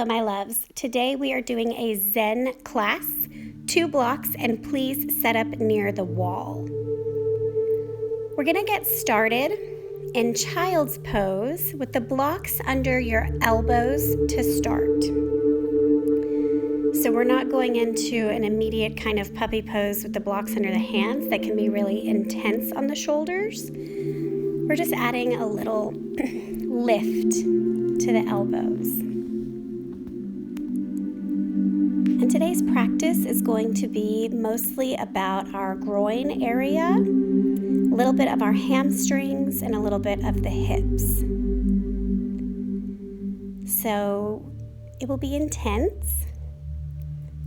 Hello, my loves. Today we are doing a Zen class, 2 blocks, and please set up near the wall. We're going to get started in child's pose with the blocks under your elbows to start. So we're not going into an immediate kind of puppy pose with the blocks under the hands that can be really intense on the shoulders. We're just adding a little lift to the elbows. And today's practice is going to be mostly about our groin area, a little bit of our hamstrings, and a little bit of the hips. So it will be intense,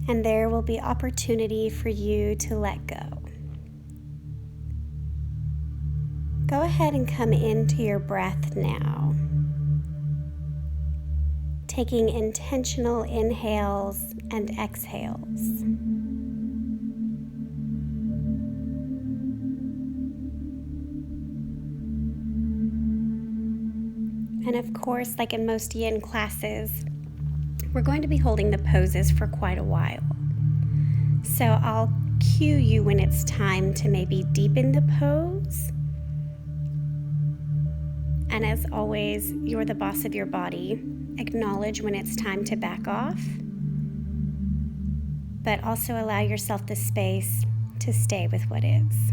and there will be opportunity for you to let go. Go ahead and come into your breath now, taking intentional inhales and exhales. And of course, like in most Yin classes, we're going to be holding the poses for quite a while. So I'll cue you when it's time to maybe deepen the pose. And as always, you're the boss of your body. Acknowledge when it's time to back off, but also allow yourself the space to stay with what is.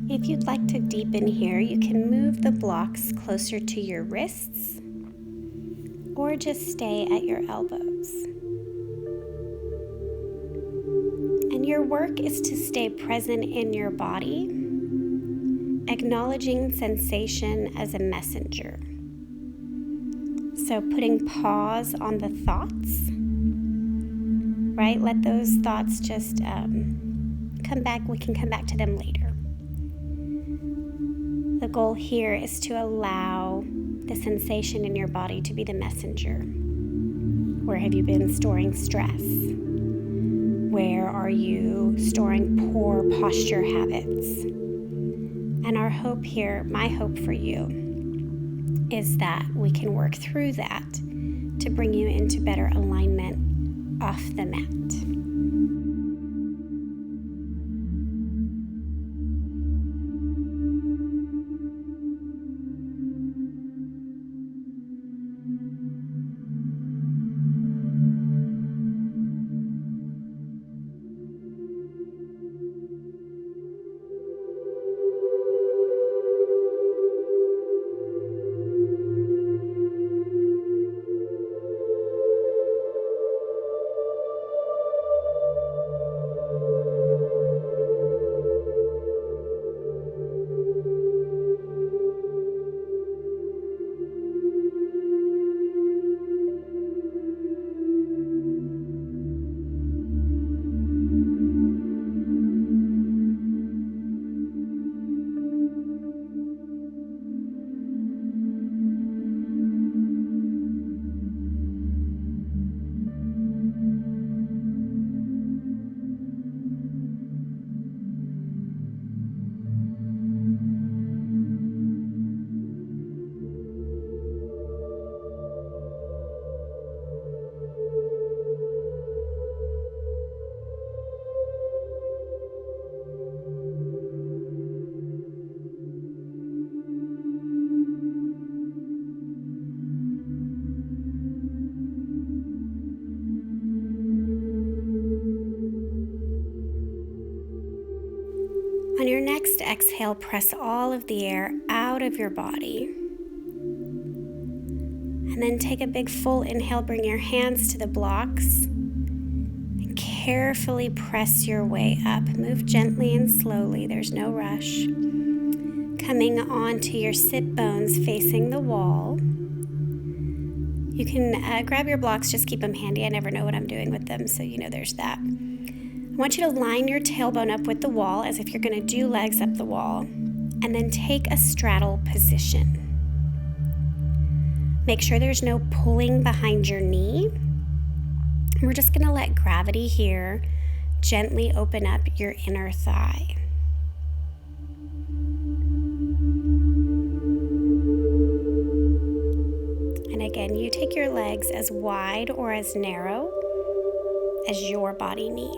If you'd like to deepen here, you can move the blocks closer to your wrists or just stay at your elbows. And your work is to stay present in your body, acknowledging sensation as a messenger. So putting pause on the thoughts, right? Let those thoughts just come back. We can come back to them later. The goal here is to allow the sensation in your body to be the messenger. Where have you been storing stress? Where are you storing poor posture habits? And our hope here, my hope for you, is that we can work through that to bring you into better alignment off the mat. On your next exhale, press all of the air out of your body. And then take a big full inhale, bring your hands to the blocks. And carefully press your way up. Move gently and slowly, there's no rush. Coming onto your sit bones facing the wall. You can grab your blocks, just keep them handy. I never know what I'm doing with them, so you know there's that. I want you to line your tailbone up with the wall as if you're going to do legs up the wall, and then take a straddle position. Make sure there's no pulling behind your knee. We're just going to let gravity here gently open up your inner thigh. And again, you take your legs as wide or as narrow as your body needs.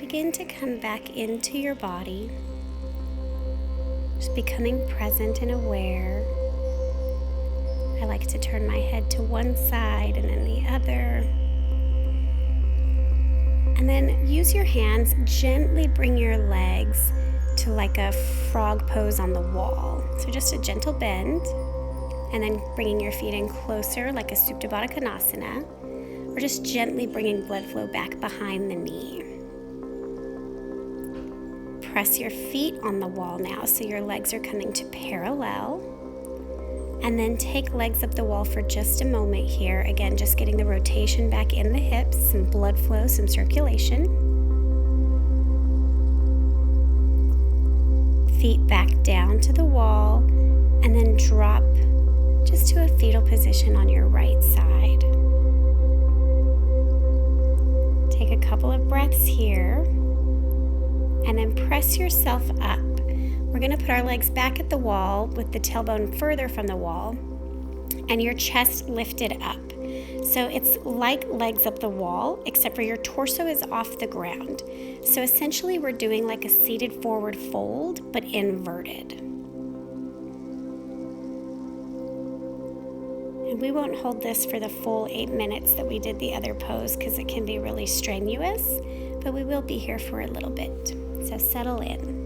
begin to come back into your body, just becoming present and aware. I like to turn my head to one side and then the other. And then use your hands, gently bring your legs to like a frog pose on the wall. So just a gentle bend, and then bringing your feet in closer like a Supta Baddha Konasana, or just gently bringing blood flow back behind the knee. Press your feet on the wall now so your legs are coming to parallel. And then take legs up the wall for just a moment here. Again, just getting the rotation back in the hips, some blood flow, some circulation. Feet back down to the wall, and then drop just to a fetal position on your right side. Take a couple of breaths here, and then press yourself up. We're going to put our legs back at the wall with the tailbone further from the wall and your chest lifted up. So it's like legs up the wall, except for your torso is off the ground. So essentially we're doing like a seated forward fold, but inverted. And we won't hold this for the full 8 minutes that we did the other pose because it can be really strenuous, but we will be here for a little bit. So settle in.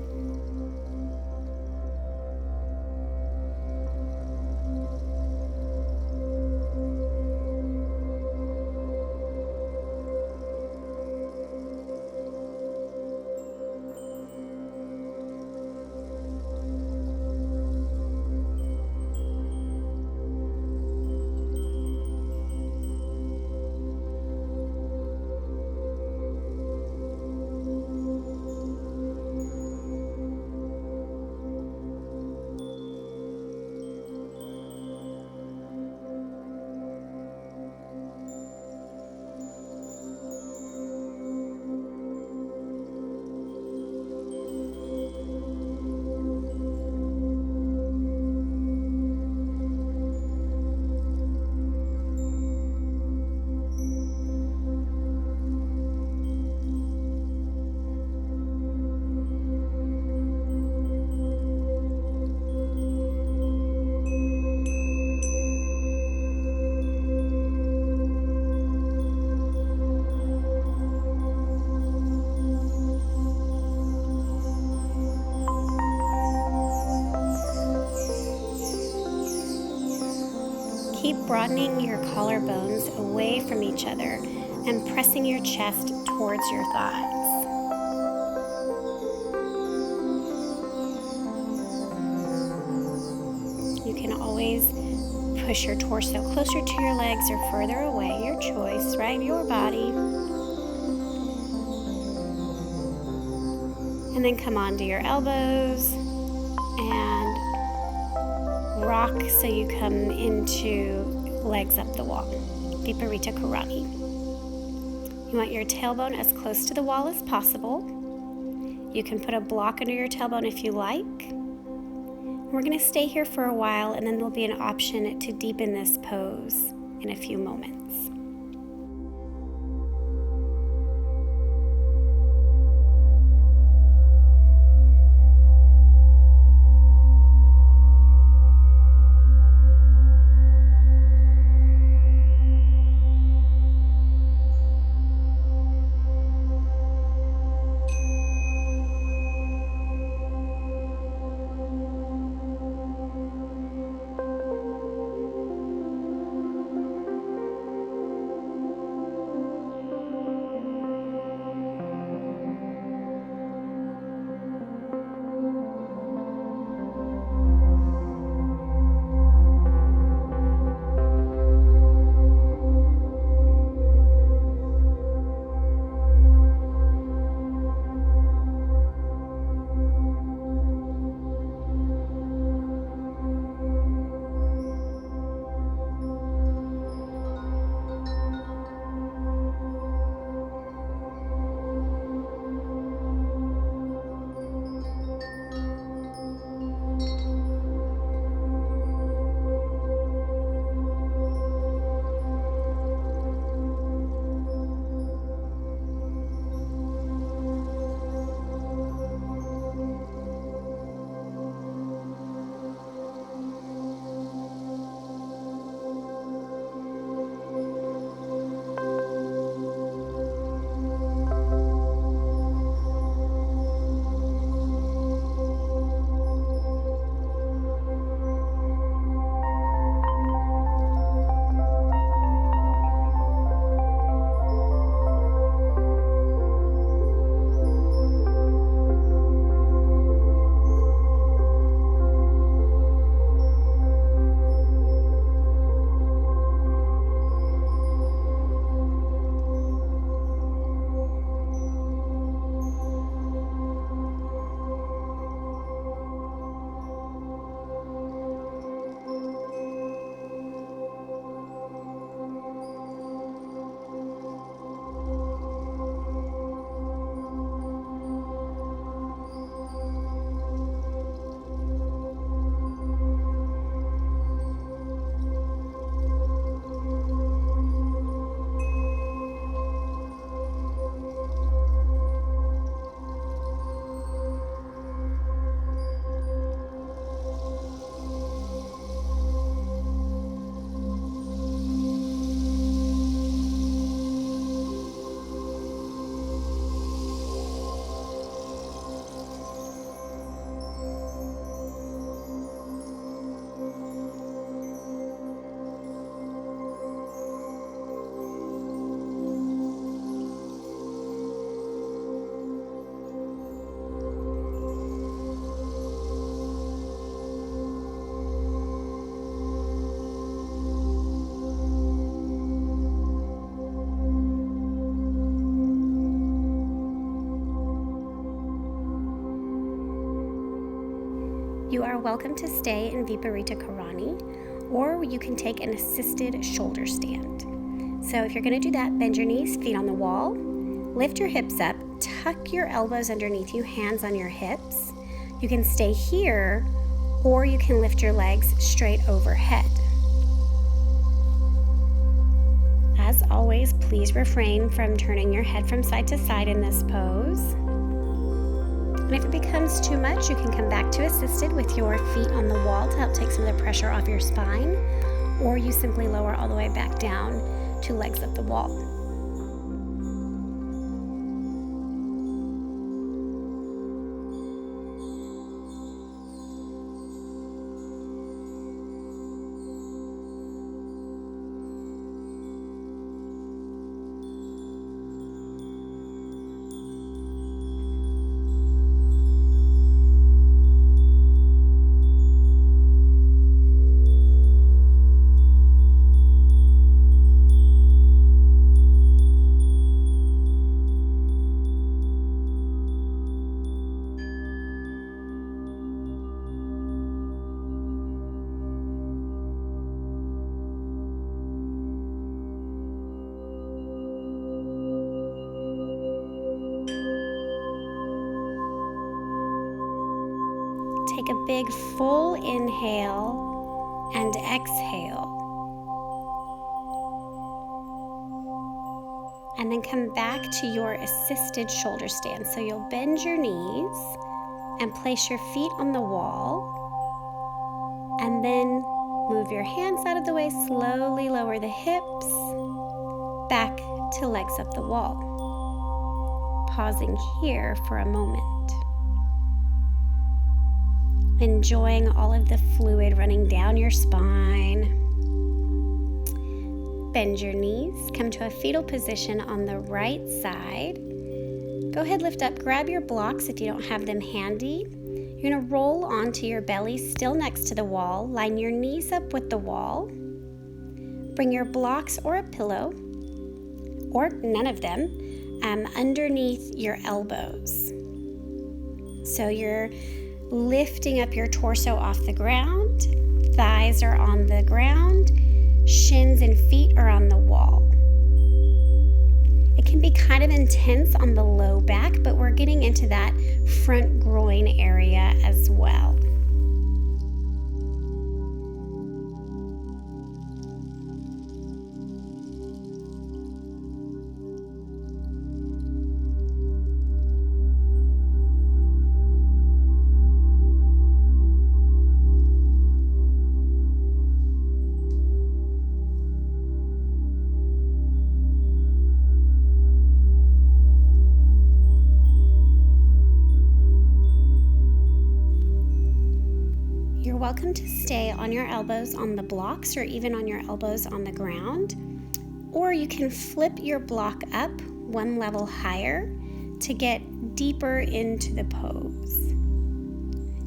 Keep broadening your collarbones away from each other and pressing your chest towards your thighs. You can always push your torso closer to your legs or further away, your choice, right? Your body. And then come onto your elbows and rock so you come into legs up the wall, Viparita Karani. You want your tailbone as close to the wall as possible. You can put a block under your tailbone if you like. We're going to stay here for a while, and then there'll be an option to deepen this pose in a few moments. You are welcome to stay in Viparita Karani, or you can take an assisted shoulder stand. So if you're going to do that, bend your knees, feet on the wall, lift your hips up, tuck your elbows underneath you, hands on your hips. You can stay here, or you can lift your legs straight overhead. As always, please refrain from turning your head from side to side in this pose. And if it becomes too much, you can come back to assisted with your feet on the wall to help take some of the pressure off your spine, or you simply lower all the way back down to legs up the wall. Take a big full inhale and exhale. And then come back to your assisted shoulder stand. So you'll bend your knees and place your feet on the wall. And then move your hands out of the way, slowly lower the hips, back to legs up the wall. Pausing here for a moment. Enjoying all of the fluid running down your spine. Bend your knees, come to a fetal position on the right side. Go ahead, lift up, grab your blocks if you don't have them handy. You're gonna roll onto your belly, still next to the wall. Line your knees up with the wall. Bring your blocks or a pillow, or none of them, underneath your elbows. So you're lifting up your torso off the ground, thighs are on the ground, shins and feet are on the wall. It can be kind of intense on the low back, but we're getting into that front groin area as well. You're welcome to stay on your elbows on the blocks or even on your elbows on the ground, or you can flip your block up one level higher to get deeper into the pose.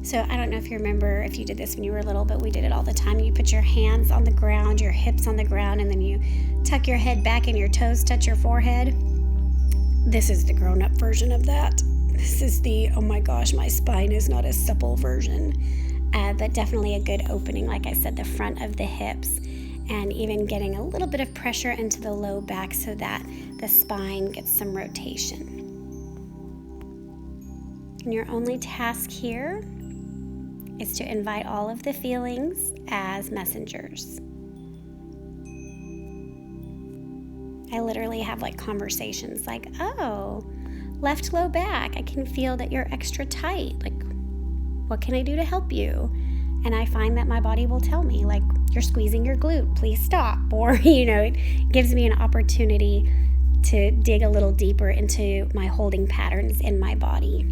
So I don't know if you remember if you did this when you were little, but we did it all the time. You put your hands on the ground, your hips on the ground, and then you tuck your head back and your toes touch your forehead. This is the grown-up version of that. This is the, oh my gosh, my spine is not a supple version. But definitely a good opening, like I said, the front of the hips, and even getting a little bit of pressure into the low back so that the spine gets some rotation. And your only task here is to invite all of the feelings as messengers. I literally have like conversations like, oh, left low back, I can feel that you're extra tight. Like, what can I do to help you? And I find that my body will tell me, like, you're squeezing your glute, please stop. Or, it gives me an opportunity to dig a little deeper into my holding patterns in my body.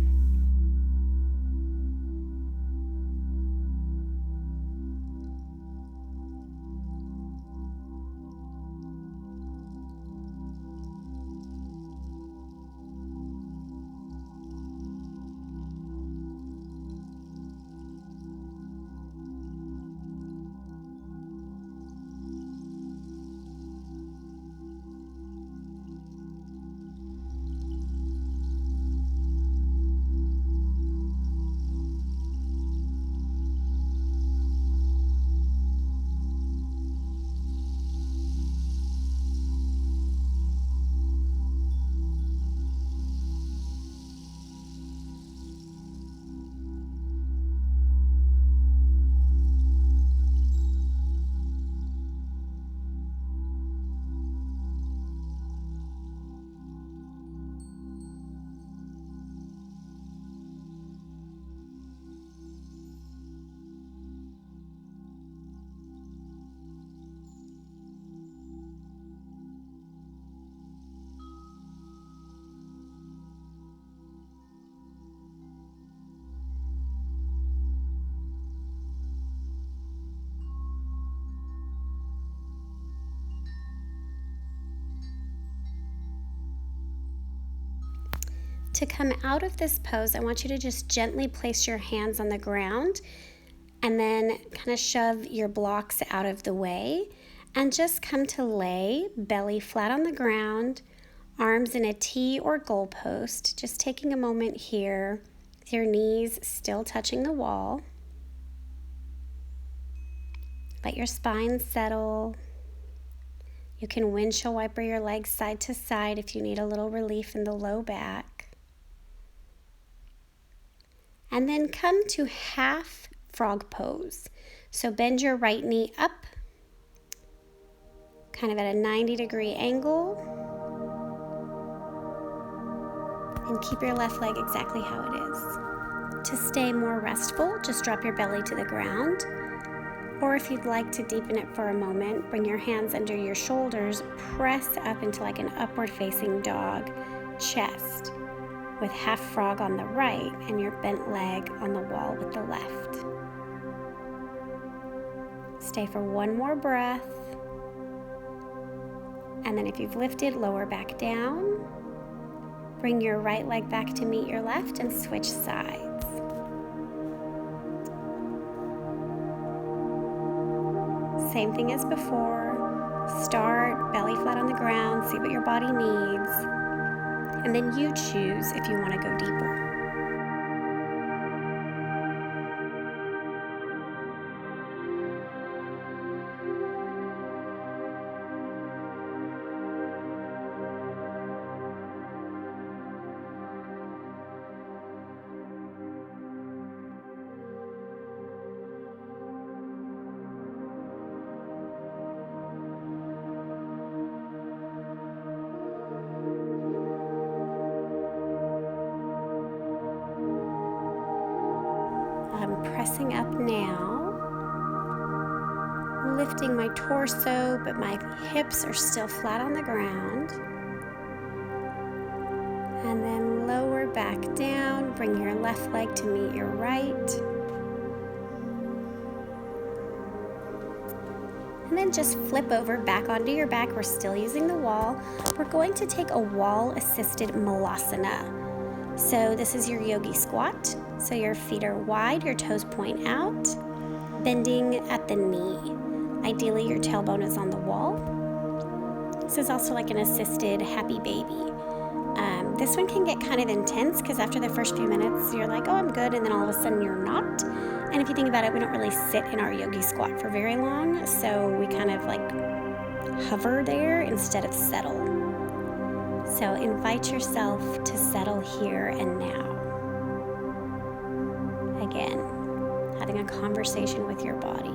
To come out of this pose, I want you to just gently place your hands on the ground and then kind of shove your blocks out of the way and just come to lay belly flat on the ground, arms in a T or goalpost, just taking a moment here with your knees still touching the wall. Let your spine settle. You can windshield wiper your legs side to side if you need a little relief in the low back. And then come to half frog pose. So bend your right knee up, kind of at a 90-degree angle. And keep your left leg exactly how it is. To stay more restful, just drop your belly to the ground. Or if you'd like to deepen it for a moment, bring your hands under your shoulders, press up into like an upward facing dog, chest, with half frog on the right and your bent leg on the wall with the left. Stay for one more breath. And then if you've lifted, lower back down. Bring your right leg back to meet your left and switch sides. Same thing as before. Start belly flat on the ground, see what your body needs. And then you choose if you want to go deeper. I'm pressing up now, lifting my torso, but my hips are still flat on the ground. And then lower back down, bring your left leg to meet your right. And then just flip over back onto your back. We're still using the wall. We're going to take a wall-assisted malasana. So this is your yogi squat. So your feet are wide, your toes point out, bending at the knee. Ideally, your tailbone is on the wall. This is also like an assisted happy baby. This one can get kind of intense because after the first few minutes, you're like, oh, I'm good, and then all of a sudden you're not. And if you think about it, we don't really sit in our yogi squat for very long, so we kind of like hover there instead of settle. So invite yourself to settle here and now. Again, having a conversation with your body.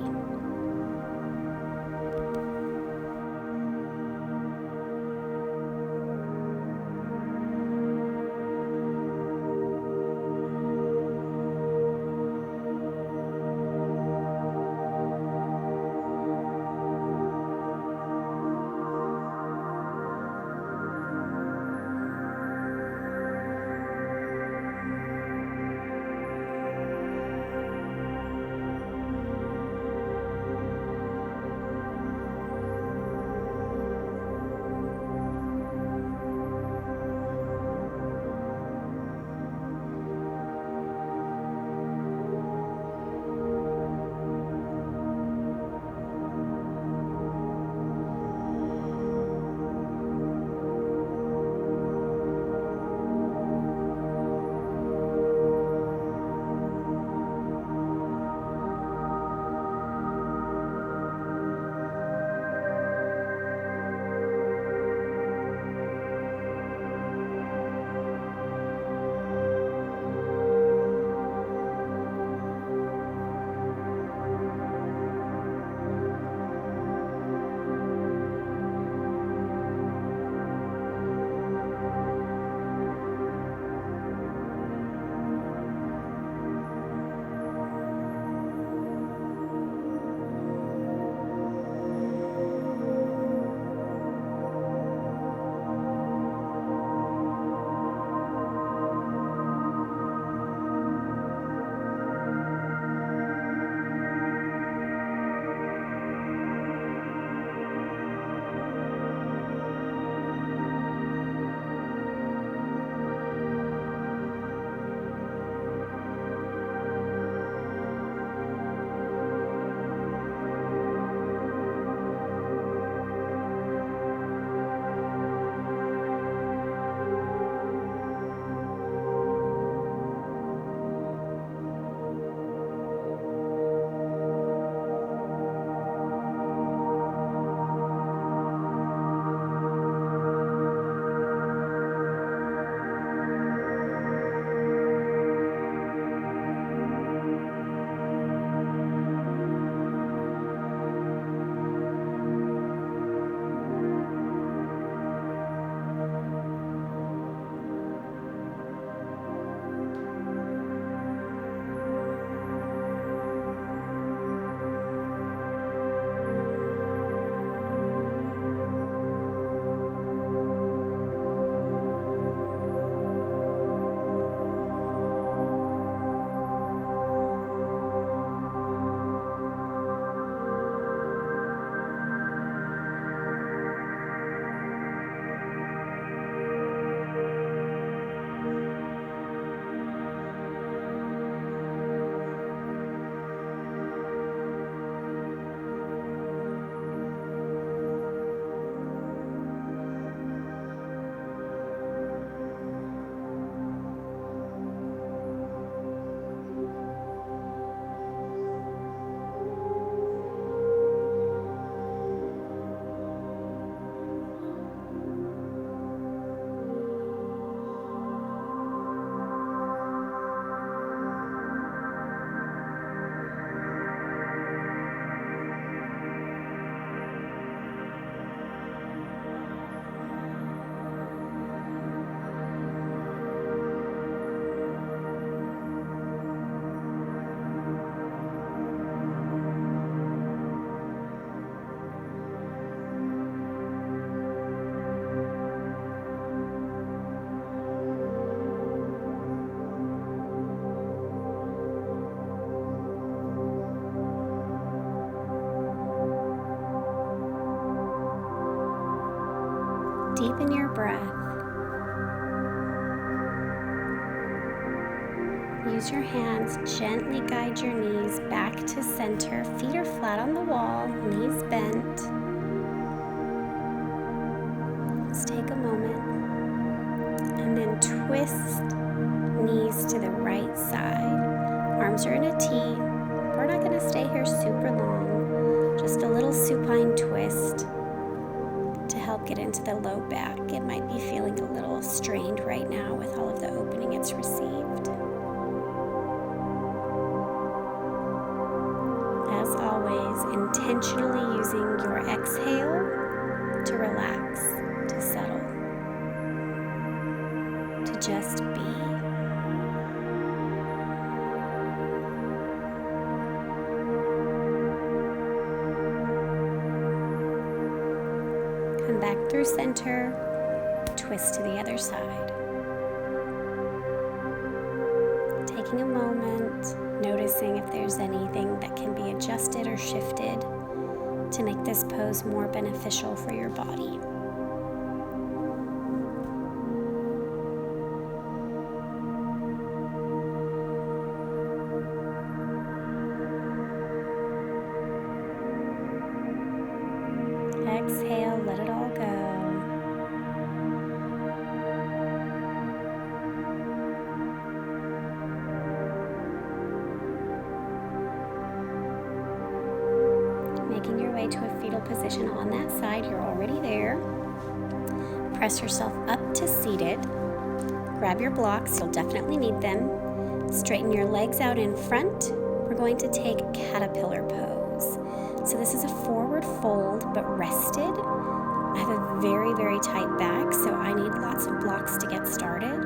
Deepen your breath. Use your hands, gently guide your knees back to center. Feet are flat on the wall, knees bent. Let's take a moment and then twist knees to the right side. Arms are in a T. We're not going to stay here super long. Just a little supine twist to help get into the low back. It might be feeling a little strained right now with all of the opening it's received. As always, intentionally using your exhale to relax, to settle, to just be. Come back through center, twist to the other side. Taking a moment, noticing if there's anything that can be adjusted or shifted to make this pose more beneficial for your body. Exhale, let it all go. Making your way to a fetal position on that side, you're already there. Press yourself up to seated. Grab your blocks, you'll definitely need them. Straighten your legs out in front. We're going to take caterpillar pose. So this is a forward fold, but rested. I have a very, very tight back, so I need lots of blocks to get started.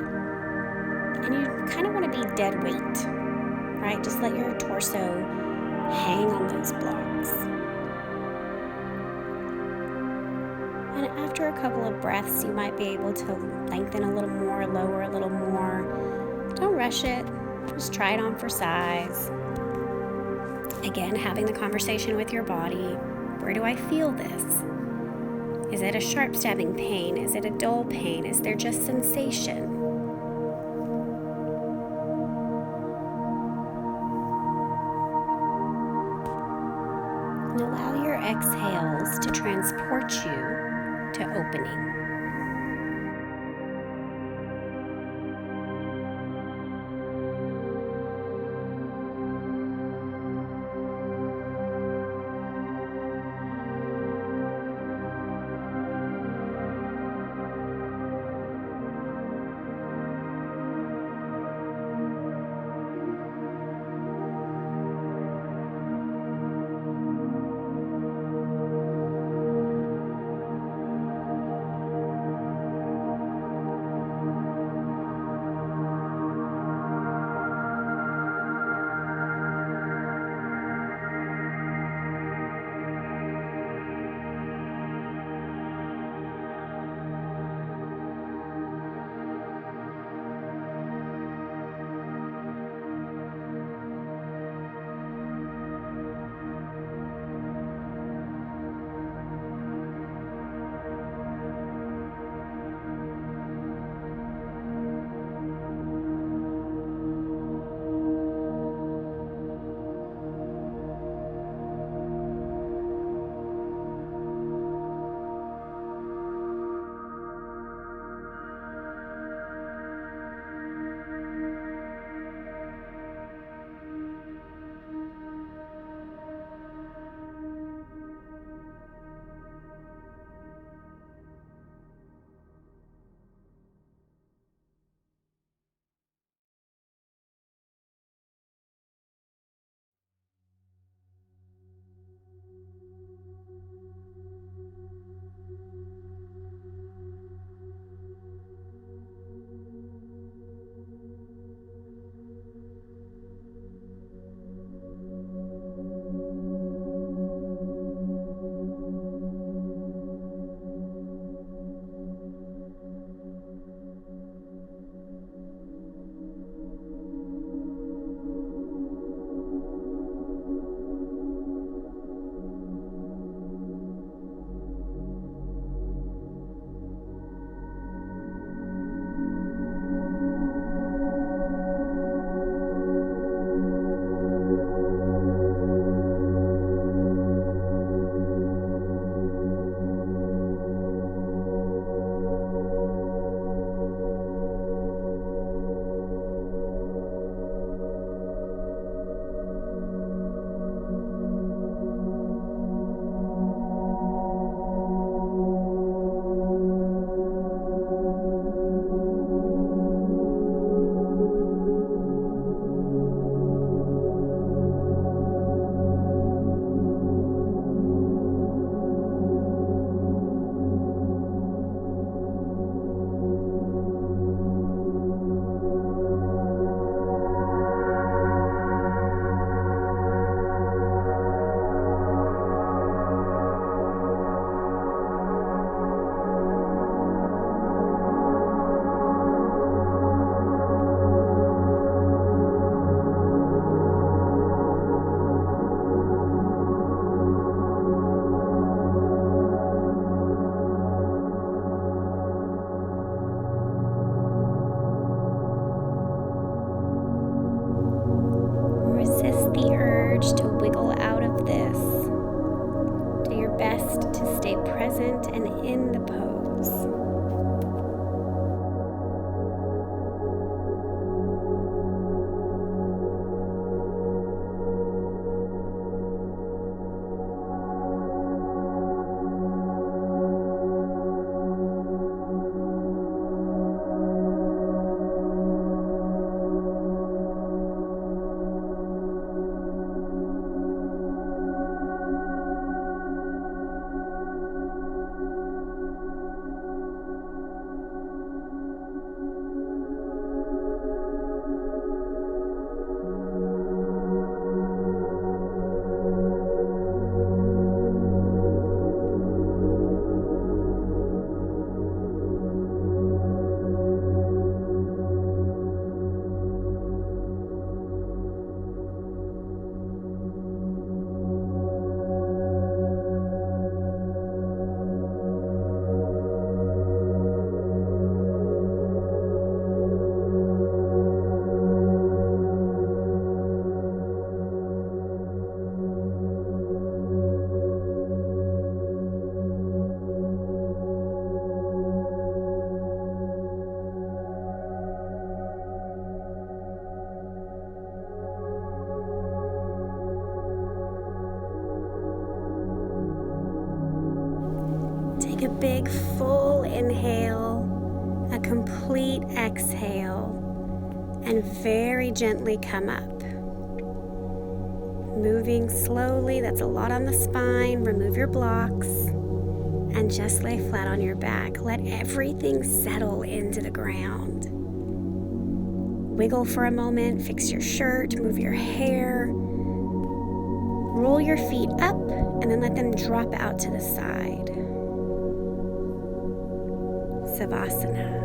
And you kind of want to be dead weight, right? Just let your torso hang on those blocks. And after a couple of breaths, you might be able to lengthen a little more, lower a little more. Don't rush it. Just try it on for size. Again, having the conversation with your body. Where do I feel this? Is it a sharp stabbing pain? Is it a dull pain? Is there just sensation? And allow your exhales to transport you to opening. urge to wiggle out of this. Do your best to stay present and in the pose. Take a big full inhale, a complete exhale, and very gently come up. Moving slowly, that's a lot on the spine. Remove your blocks and just lay flat on your back. Let everything settle into the ground. Wiggle for a moment, fix your shirt, move your hair. Roll your feet up and then let them drop out to the side. Savasana.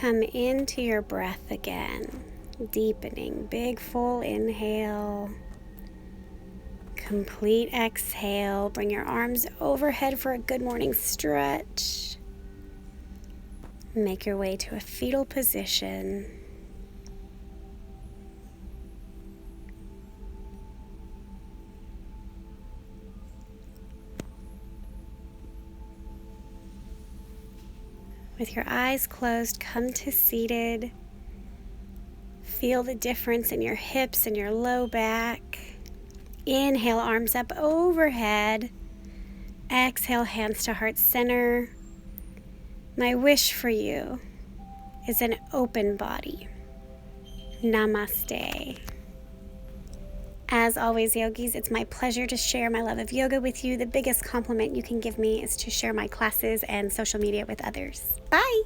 Come into your breath again, deepening, big full inhale, complete exhale. Bring your arms overhead for a good morning stretch. Make your way to a fetal position. With your eyes closed, come to seated. Feel the difference in your hips and your low back. Inhale, arms up overhead. Exhale, hands to heart center. My wish for you is an open body. Namaste. As always, yogis, it's my pleasure to share my love of yoga with you. The biggest compliment you can give me is to share my classes and social media with others. Bye!